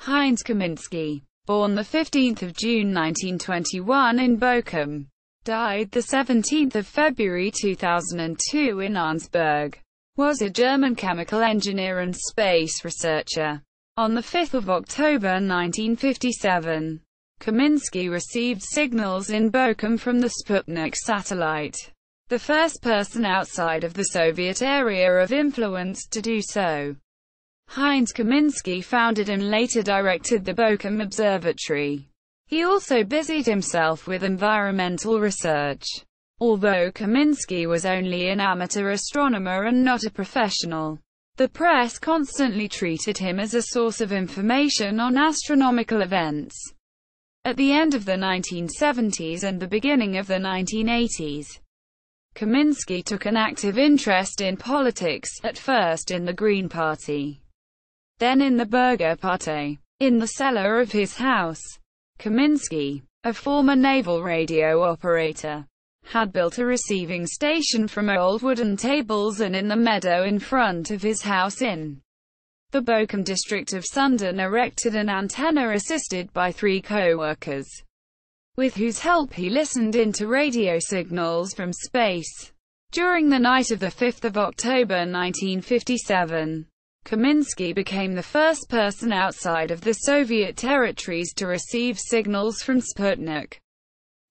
Heinz Kaminski, born 15 June 1921 in Bochum, died 17 February 2002 in Arnsberg, was a German chemical engineer and space researcher. On 5 October 1957, Kaminski received signals in Bochum from the Sputnik satellite, the first person outside of the Soviet area of influence to do so. Heinz Kaminski founded and later directed the Bochum Observatory. He also busied himself with environmental research. Although Kaminski was only an amateur astronomer and not a professional, the press constantly treated him as a source of information on astronomical events. At the end of the 1970s and the beginning of the 1980s, Kaminski took an active interest in politics, at first in the Green Party, then in the Bürgerpartei. In the cellar of his house, Kaminski, a former naval radio operator, had built a receiving station from old wooden tables, and in the meadow in front of his house in the Bochum district of Sundern erected an antenna assisted by 3 co-workers, with whose help he listened into radio signals from space. During the night of 5 October 1957, Kaminski became the first person outside of the Soviet territories to receive signals from Sputnik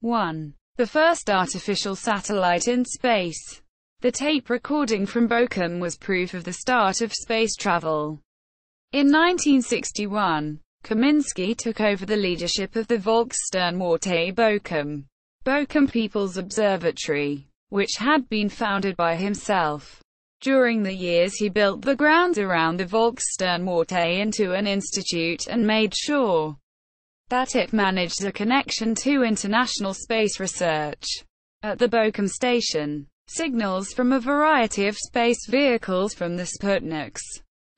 1, the first artificial satellite in space. The tape recording from Bochum was proof of the start of space travel. In 1961, Kaminski took over the leadership of the Volkssternwarte Bochum People's Observatory, which had been founded by himself. During the years he built the grounds around the Volkssternwarte into an institute and made sure that it managed a connection to international space research. At the Bochum station, signals from a variety of space vehicles from the Sputniks,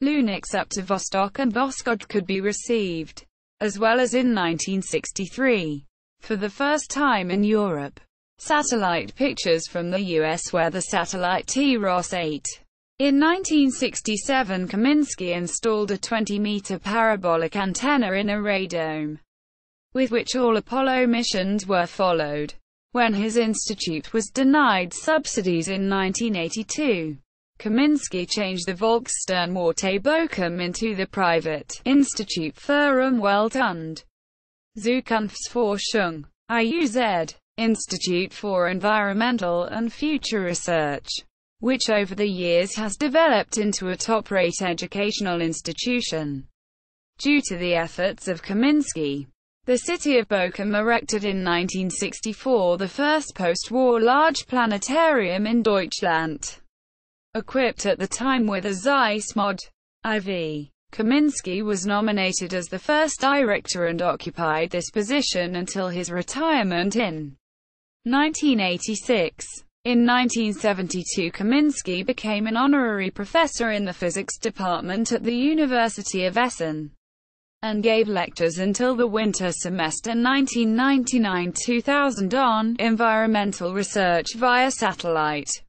Lunix up to Vostok and Voskhod could be received, as well as in 1963, for the first time in Europe, satellite pictures from the US where the satellite TROS-8. In 1967 Kaminski installed a 20-meter parabolic antenna in a radome, with which all Apollo missions were followed. When his institute was denied subsidies in 1982, Kaminski changed the Volkssternwarte Bochum into the private Institut für Umwelt und Zukunftsforschung (IUZ), Institute for Environmental and Future Research, which over the years has developed into a top-rate educational institution. Due to the efforts of Kaminski, the city of Bochum erected in 1964 the first post-war large planetarium in Deutschland, equipped at the time with a Zeiss Mod. IV. Kaminski was nominated as the first director and occupied this position until his retirement in 1986. In 1972 Kaminski became an honorary professor in the physics department at the University of Essen, and gave lectures until the winter semester 1999-2000 on environmental research via satellite,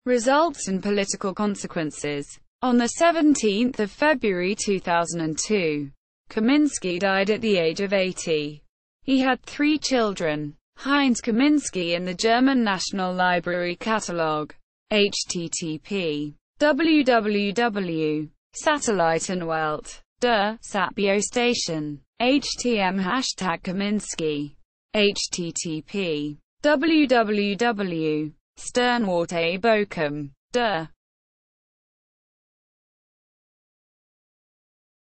results and political consequences. On 17 February 2002, Kaminski died at the age of 80. He had 3 children. Heinz Kaminski in the German National Library Catalogue. http www.satellitenwelt. Der Sat-Biostation. #Kaminski. http www.sternwarte Bochum. Der